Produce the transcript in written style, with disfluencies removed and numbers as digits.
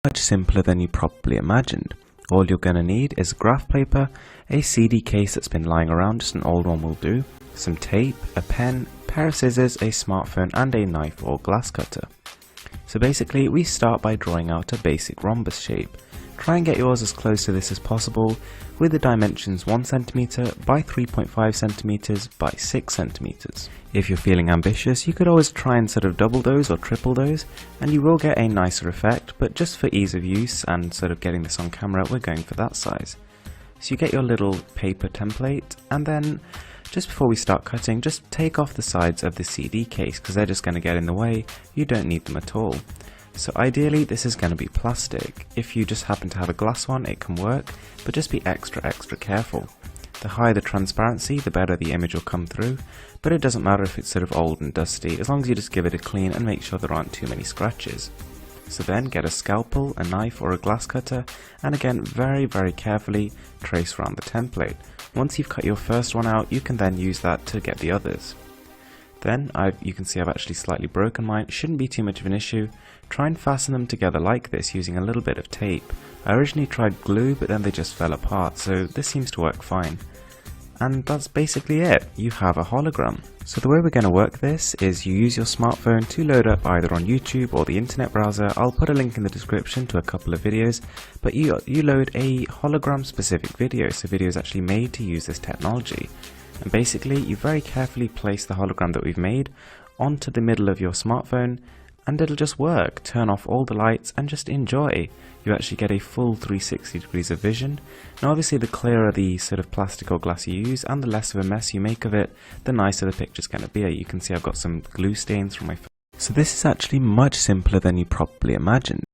Much simpler than you probably imagined. All you're going to need is graph paper, a CD case that's been lying around, just an old one will do, some tape, a pen, pair of scissors, a smartphone and a knife or glass cutter. So basically we start by drawing out a basic rhombus shape. Try and get yours as close to this as possible with the dimensions 1 cm by 3.5 cm by 6 cm. If you're feeling ambitious, you could always try and sort of double those or triple those and you will get a nicer effect, but just for ease of use and sort of getting this on camera, we're going for that size. So you get your little paper template and then just before we start cutting, just take off the sides of the CD case because they're just going to get in the way. You don't need them at all. So ideally this is going to be plastic. If you just happen to have a glass one, it can work, but just be extra careful. The higher the transparency, the better the image will come through, but it doesn't matter if it's sort of old and dusty, as long as you just give it a clean and make sure there aren't too many scratches. So then get a scalpel, a knife or a glass cutter, and again very carefully trace around the template. Once you've cut your first one out, you can then use that to get the others. Then you can see I've actually slightly broken mine. It shouldn't be too much of an issue. Try and fasten them together like this using a little bit of tape. I originally tried glue, but then they just fell apart, so this seems to work fine. And that's basically it. You have a hologram. So the way we're going to work this is you use your smartphone to load up either on YouTube or the internet browser. I'll put a link in the description to a couple of videos, but you load a hologram specific video, so videos actually made to use this technology. And basically you very carefully place the hologram that we've made onto the middle of your smartphone and it'll just work. Turn off all the lights and just enjoy. You actually get a full 360 degrees of vision. Now obviously the clearer the sort of plastic or glass you use and the less of a mess you make of it, the nicer the picture's going to be. You can see I've got some glue stains from my phone. So this is actually much simpler than you probably imagined.